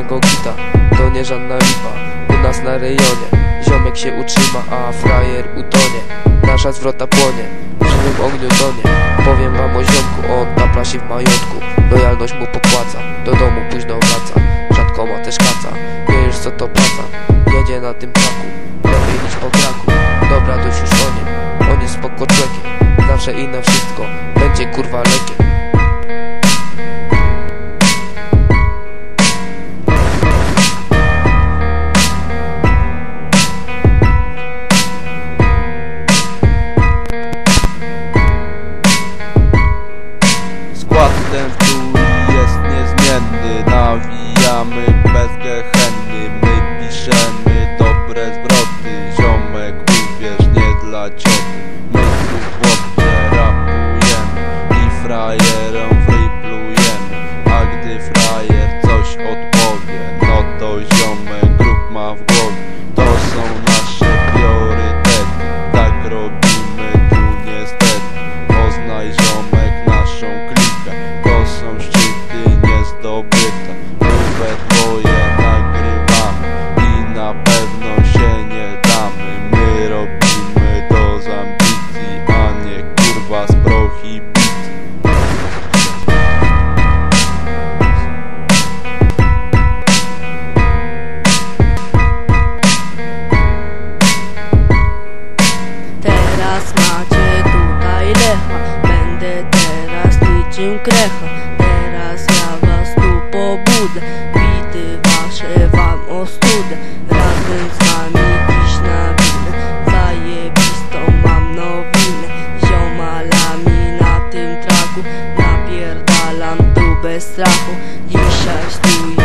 niego gita, to nie żadna lipa. U nas na rejonie ziomek się utrzyma, a frajer utonie. Nasza zwrota płonie, w żywym ogniu tonie. Powiem wam o ziomku, on tapla się w majątku. Lojalność mu popłaca, do domu późno wraca. Rzadko ma też kaca, wiesz co to praca. Jedzie na tym traku, lepiej niż po kraku. Dobra, dość już o nim, on jest spoko człowiekiem. Zawsze i na wszystko, będzie kurwa lekiem. Skład ten w dół jest niezmienny. Nawijamy bez gehenny. My piszemy dobre zwroty. Ziomek, uwierz, nie dla cioty. My tu chłopcze rapujemy i frajerom wryplujemy. A gdy frajer coś odpowie, no to ziomek grób ma w głowie. To są nasze priorytety, tak robimy tu niestety. Poznaj ziomek naszą klikę, to są szczyty niezdobyte. My we dwoje nagrywamy i na pewno się nie damy. My robimy to z ambicji, a nie kurwa z prohibicji. Teraz macie tutaj lecha, będę teraz niczym krecha. Teraz ja was tu pobudzę, bity wasze wam ostudę. Razem z wami dziś na winę, zajebistą mam nowinę. Ziomalami na tym traku, napierdalam tu bez strachu. Dzisiaj stój